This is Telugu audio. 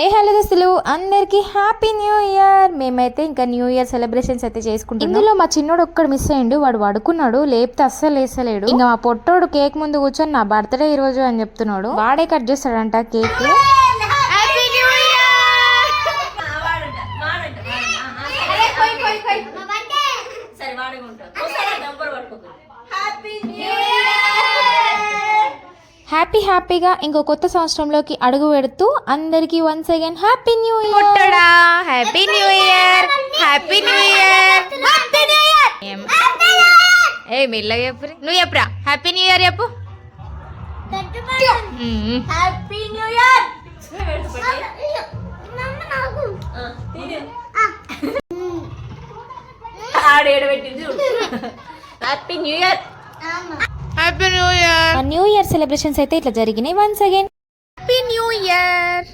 హలో దోస్తులు అందరికి హ్యాపీ న్యూ ఇయర్. మేమైతే ఇంకా న్యూ ఇయర్ సెలబ్రేషన్స్ అయితే చేసుకుంటాం. ఇందులో మా చిన్నోడు ఒక్కడు మిస్ అయ్యిండు. వాడు పడుకున్నాడు, లేపితే అస్సలు లేసలేడు. ఇంకా మా పొట్టోడు కేక్ ముందు కూర్చొని నా బర్త్డే ఈ రోజు అని చెప్తున్నాడు. వాడే కట్ చేస్తాడంట కేక్. హ్యాపీగా ఇంకో కొత్త సంవత్సరంలోకి అడుగు పెడుతూ అందరికి once again happy new year. Happy new year, happy new year, happy new year. ఏ మెల్లగా చెప్పు, నువ్వు చెప్పురా. హ్యాపీ న్యూ ఇయర్ చెప్పు. Happy new year. Happy new year. Happy new year. New year celebrations అయితే ఇట్లా జరిగినాయి. Once again happy new year.